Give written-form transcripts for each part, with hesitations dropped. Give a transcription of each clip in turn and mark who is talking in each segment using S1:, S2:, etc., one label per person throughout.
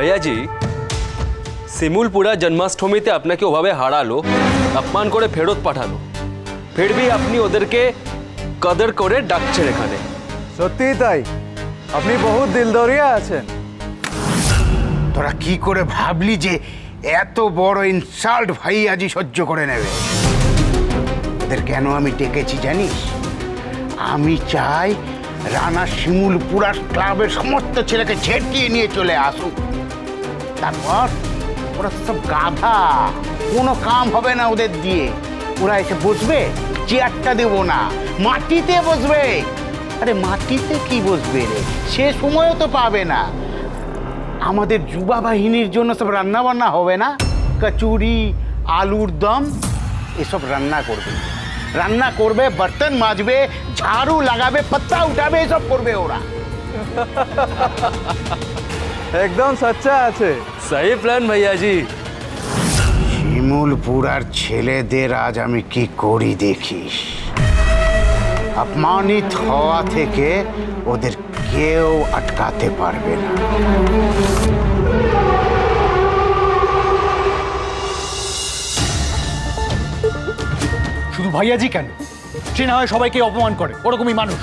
S1: ভাইয়াজি, শিমুলপুরা জন্মাষ্টমীতে আপনাকে ওভাবে হারালো, অপমান করে ফেরত পাঠালো, ফির ভি আপনি ওদেরকে কদর করে ডাকছেন এখানে।
S2: সত্যি তাই, আপনি বহুত দিলদরিয়া আছেন।
S3: তোরা কি করে ভাবলি যে এত বড় ইনসাল্ট ভাইয়াজি সহ্য করে নেবে? ওদের কেন আমি ডেকেছি জানিস? আমি চাই রানা শিমুলপুরা ক্লাবের সমস্ত ছেলেকে ছেটিয়ে নিয়ে চলে আসুক। তারপর ওরা সব গাধা, কোনো কাম হবে না ওদের দিয়ে। ওরা এসে বসবে, চেয়ারটা দেবো না, মাটিতে বসবে। আরে মাটিতে কি বসবে রে, সে সময়ও তো পাবে না। আমাদের যুবা বাহিনীর জন্য সব রান্না বান্না হবে না, কচুরি, আলুর দম এসব রান্না করবে। রান্না করবে, বর্তন মাজবে, ঝাড়ু লাগাবে, পাত্তা উঠাবে, এসব করবে ওরা।
S2: একদম সচ্চা আছে।
S1: सही प्लान भैयाजी।
S3: শিমুলপুরার ছেলেদের আজ আমি কি করি দেখিস। অপমানিত হওয়া থেকে ওদের কেউ আটকাতে পারবে না।
S4: শুধু ভাইয়াজি কেন, সে না হয় সবাইকে অপমান করে, ওরকমই মানুষ।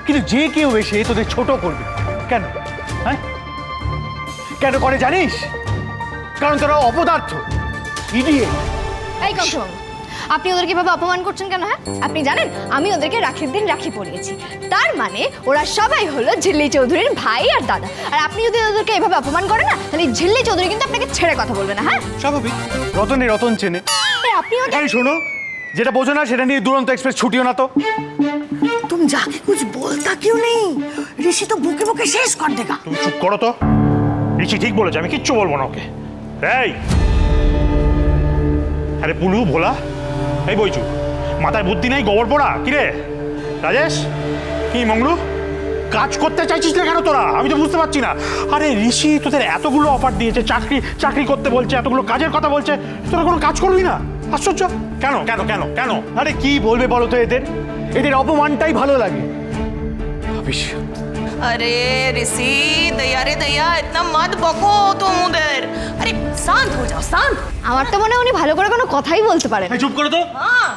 S4: কিন্তু যে কেউ এসে তোদের ছোট করবে কেন? হ্যাঁ, কেন করে জানিস? কারণ তোরা অপদার্থ, ইডিয়েট।
S5: এই কংসবাবু, আপনি ওদেরকে এভাবে অপমান করছেন কেন? হ্যাঁ, আপনি জানেন আমি ওদেরকে রাখির দিন রাখি পরিয়েছি, তার মানে ওরা সবাই হলো ঝিল্লি চৌধুরীর ভাই আর দাদা। আর আপনি যদি ওদেরকে এভাবে অপমান করেন না, তাহলে ঝিল্লি চৌধুরী কিন্তু আপনাকে ছেড়ে কথা বলবে না। হ্যাঁ,
S4: স্বাভাবিক, রতনে রতন চেনে।
S5: আপনি ওদের
S4: এই শোনো, যেটা বোঝো না সেটা নিয়ে দুরন্ত এক্সপ্রেস ছুটিও না তো।
S6: तुम जाके कुछ बोलता क्यों नहीं? ऋषि तो भूखे भूखे शेष कर देगा।
S7: তুমি চুপ করো তো। ঋষি ঠিক বলেছে, আমি কিচ্ছু বলবো না ওকে। এই আরে পুলু ভোলা, এই বইচু, মাথায় বুদ্ধি নেই, গোবর পোড়া। কিরে রাজেশ, কি মঙ্গলু, কাজ করতে চাইছিস না কেন তোরা? আমি তো বুঝতে পারছি না। আরে ঋষি তোদের এতগুলো অফার দিয়েছে, চাকরি করতে বলছে, এতগুলো কাজের কথা বলছে, তোরা কোনো কাজ করবি না? আশ্চর্য। কেন কেন কেন কেন?
S4: আরে কি বলবে বলো তো, এদের অপমানটাই ভালো লাগে। ভাবিস
S8: अरे ऋषि, दया रे दया, इतना मत बको तुम उधर। अरे शांत हो जाओ, शांत।
S5: আমার তো মনে হয় উনি ভালো করে কোনো কথাই বলতে পারেন।
S4: চুপ করো তো।
S8: हाँ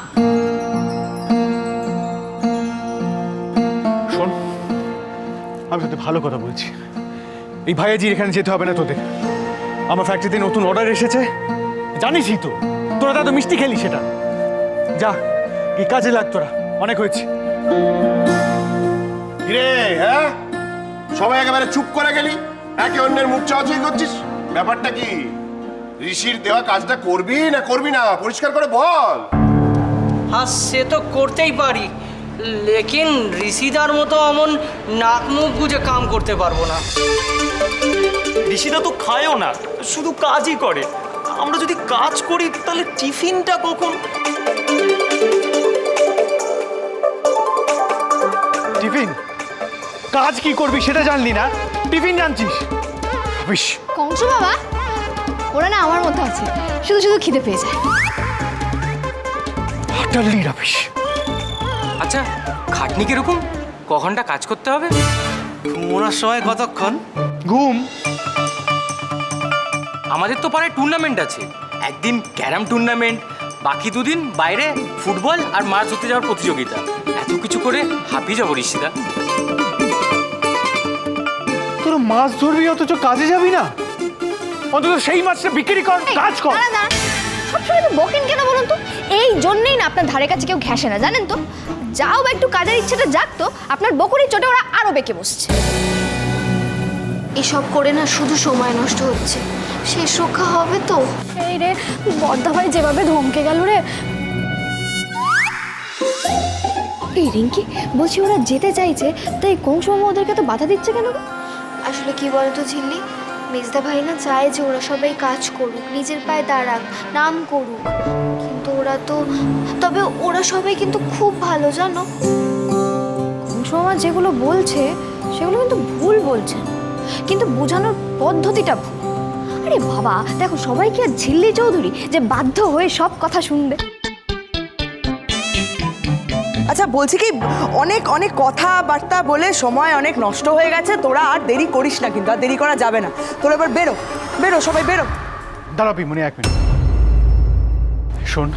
S4: শোন, আমি তোদের ভালো কথা বলছি। এই ভাইয়াজির এখানে যেতে হবে না তোদের। আমার ফ্যাক্টরিতে নতুন অর্ডার এসেছে, জানিসই তো। তোরা তো মিষ্টি খেলি, সেটা যা কি কাজে লাগ, তোরা অনেক হয়েছে।
S9: কিরে, হ্যাঁ সবাই একেবারে চুপ করে গেলি, একে অন্যের মুখ চাওয়াচাই করছিস। ব্যাপারটা কি? ঋষির দেওয়া কাজটা করবি না করবি না পরিষ্কার করে বল।
S10: হ্যাঁ, সে তো করতেই পারি, লেকিন ঋষিদার মতো অমন নাক মুখ গুজে কাম করতে পারবো না।
S11: ঋষিদা তো খায়ও না, শুধু কাজই করে। আমরা যদি কাজ করি তাহলে টিফিনটা কখন?
S4: টিফিন? কাজ কি করবি সেটা জানলি না, টিফিন জানছিস? ভাবিস
S5: কংস বাবা, ওরা না আমার মধ্যে আছে, শুধু শুধু খিদে পেয়ে যায়।
S4: হাটারলি রাবিস।
S10: আচ্ছা, খাটনি কিরকম? ক ঘন্টা কাজ করতে হবে?
S11: ঘুমানোর সময় কতক্ষণ?
S4: ঘুম?
S10: আমাদের তো পাড়ায় টুর্নামেন্ট আছে, একদিন ক্যারাম টুর্নামেন্ট, বাকি দুদিন বাইরে ফুটবল আর মাছ ধরতে যাওয়ার প্রতিযোগিতা। এত কিছু করে হাঁপিয়ে যাবো ঋষিদা।
S4: তোরা মাছ ধরবি অথচ কাজে যাবি না? অন্তত সেই মাছটা বিক্রি কর, কাজ কর।
S5: সবসময় তো বকেন কেন বলুন তো? এই জন্যই না আপনার ধারে কাছে কেউ ঘেঁষে না, জানেন তো? যাও বা একটু কাজের ইচ্ছাটা জাগতো, আপনার বকুরির চোটে ওরা আরো বেঁকে বসছে। এসব করে না শুধু সময় নষ্ট হচ্ছে, শেষ রক্ষা হবে তো? এই রে, বর্দা ভাই যেভাবে ধমকে গেল রে। এই রিঙ্কি, বলছি ওরা যেতে চাইছে, তাই কোন সময় ওদেরকে তো বাধা দিচ্ছে কেন?
S12: আসলে কি বলতো ঝিল্লি, মেজদা ভাই না চায় যে ওরা সবাই কাজ করুক, নিজের পায়ে দাঁড়াক, নাম করুক, কিন্তু তবে ওরা সবাই কিন্তু খুব ভালো, জানো।
S5: কোন সময় যেগুলো বলছে সেগুলো কিন্তু ভুল বলছে, কিন্তু বোঝানোর পদ্ধতিটা ভুল। আরে বাবা দেখো, সবাই কি আর ঝিল্লি চৌধুরী যে বাধ্য হয়ে সব কথা শুনবে?
S6: আচ্ছা বলছি কি, অনেক অনেক কথাবার্তা বলে সময় অনেক নষ্ট হয়ে গেছে, তোরা আর দেরি করিস না, কিন্তু আর দেরি করা যাবে না। তোরা এবার বেরো বেরো, সবাই বেরো।
S4: দাঁড়া পিমনি, 1 মিনিট শোন,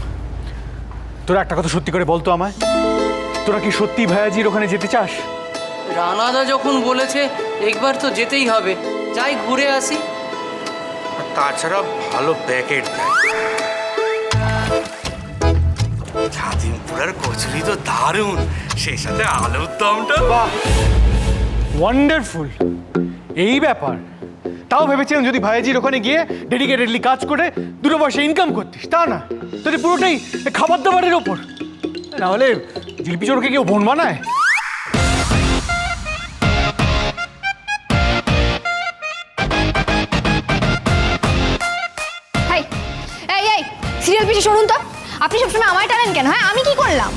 S4: তোরা একটা কথা সত্যি করে বলতো আমায়, তোরা কি সত্যি ভাইয়াজির ওখানে যেতে চাস?
S10: রানাদা যখন বলেছে একবার তো যেতেই হবে, যাই ঘুরে আসি।
S3: তাছাড়া ভালো প্যাকেট দেয়। ছাতিমপুরার কচুরি তো দারুণ, সেই সাথে আলুর দমটা
S4: বাহ, ওয়ান্ডারফুল। এই ব্যাপার, তাও ভেবেছিলাম যদি ভাইয়াজির ওখানে গিয়ে ডেডিকেটেডলি কাজ করে 2 পয়সা ইনকাম করতিস, তা না, তোদের পুরোটাই খাবার দাবারের ওপর। না হলে জিলিপি চোরকে কেউ বোন বানায়?
S5: হাই, এই এই সিরিয়াল পিছিয়ে সরুন তো। আপনি সবসময় আমায় টানেন কেন? হ্যাঁ, আমি কি করলাম?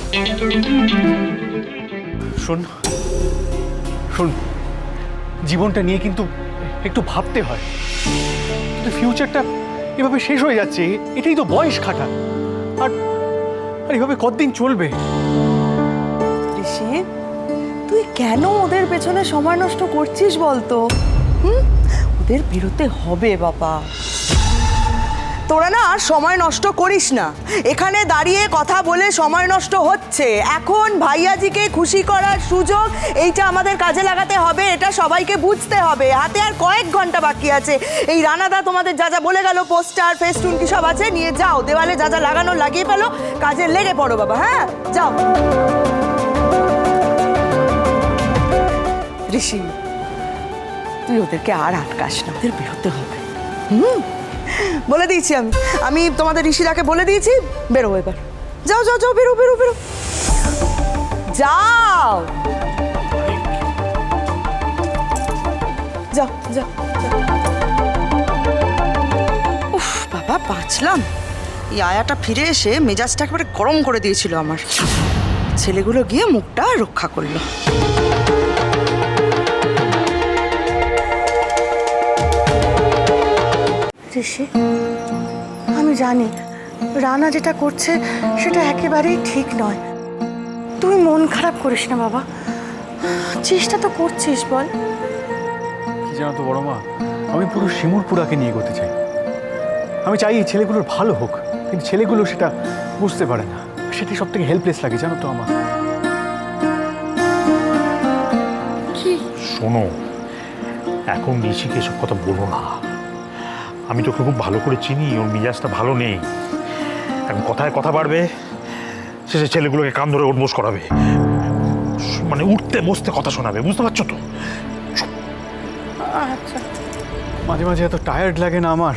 S4: শোন শোন, জীবনটা নিয়ে কিন্তু একটু ভাবতে হয়। তোদের ফিউচারটা এভাবে শেষ হয়ে যাচ্ছে, এটাই তো বয়স খাটা। আর এভাবে কতদিন চলবে?
S6: ঋষি, তুই কেন ওদের পেছনে সময় নষ্ট করছিস বলতো? ওদের বেরোতে হবে বাবা। তোরা না আর সময় নষ্ট করিস না, এখানে দাঁড়িয়ে কথা বলে সময় নষ্ট হচ্ছে। এখন ভাইয়াজিকে খুশি করার সুযোগ, এইটা আমাদের কাজে লাগাতে হবে, এটা সবাইকে বুঝতে হবে। হাতে আর কয়েক ঘন্টা বাকি আছে। এই রানাদা তোমাদের যা যা বলে গেল, পোস্টার ফেস্টুন কি সব আছে, নিয়ে যাও, দেওয়ালে যা যা লাগানো লাগিয়ে ফেলো, কাজে লেগে পড়ো বাবা। হ্যাঁ, যাও। ঋষি, তুই ওদেরকে আর আটকাস না, ওদের বেরোতে হবে। বলে দিয়েছি আমি তোমাদের ঋষিদাকে বলে দিয়েছি, বেরো এবার। যাও যাও যাও, বেরো বেরো বেরো, যাও যাও যাও। উফ বাবা, বাঁচলাম। এই আয়াটা ফিরে এসে মেজাজটা একেবারে গরম করে দিয়েছিল আমার। ছেলেগুলো গিয়ে মুখটা রক্ষা করলো। ঋষি, আমি জানি রানা যেটা করছে সেটা একেবারেই ঠিক নয়। তুই মন খারাপ করিস না বাবা, চেষ্টা তো করছিস, বল।
S4: কি জানো তো বড় মা, আমি পুরো শিমুরপুরাকে নিয়ে করতে চাই। আমি চাই এই ছেলেগুলোর ভালো হোক, কিন্তু ছেলেগুলো সেটা বুঝতে পারে না। সেটাই সব থেকে হেল্পলেস লাগে, জানো তো আমার।
S6: কি?
S7: শোনো, এখন ঋষিকে এসব কথা বলো না। আমি তোকে খুব ভালো করে চিনি, ওর মিজাজটা ভালো নেই। এখন কথায় কথা বাড়বে, শেষে ছেলেগুলোকে কান ধরে ওঠবোস করাবে, মানে উঠতে বসতে কথা শোনাবে, বুঝতে পারছো তো?
S6: আচ্ছা,
S4: মাঝে মাঝে এত টায়ার্ড লাগে না আমার।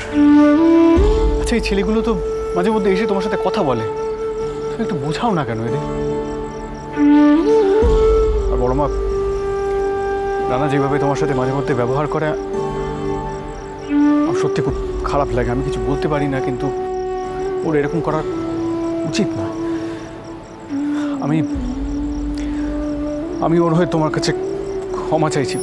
S4: আচ্ছা, এই ছেলেগুলো তো মাঝে মধ্যে এসে তোমার সাথে কথা বলে, তুমি একটু বোঝাও না কেন এদের? আর বড় মা, রানা যেভাবে তোমার সাথে মাঝে মধ্যে ব্যবহার করে, আমার সত্যি খুব খারাপ লাগে। আমি কিছু বলতে পারি না, কিন্তু ওর এরকম করা উচিত না। আমি ওর হয়ে তোমার কাছে ক্ষমা চাইছি।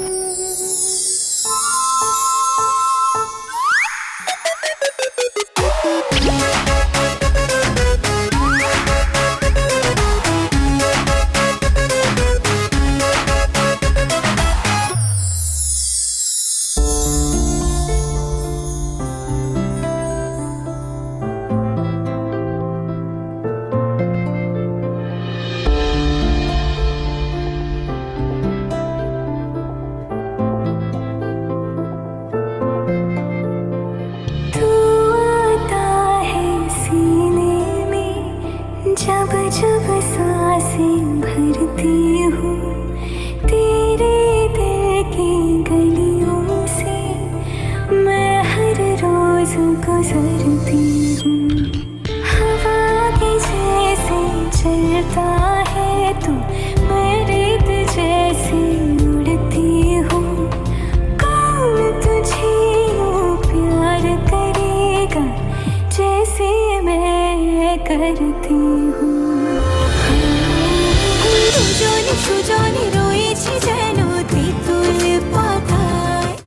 S13: जब जब सांसें भरती हूँ तेरे दिल की गलियों से मैं हर रोज गुजरती हूँ। हवा के जैसे चलता है तू, मैं रेत जैसे उड़ती हूँ। कौन तुझे यूँ प्यार करेगा जैसे मैं करती हूँ। সুজনি সুজনি রয়েছি যেন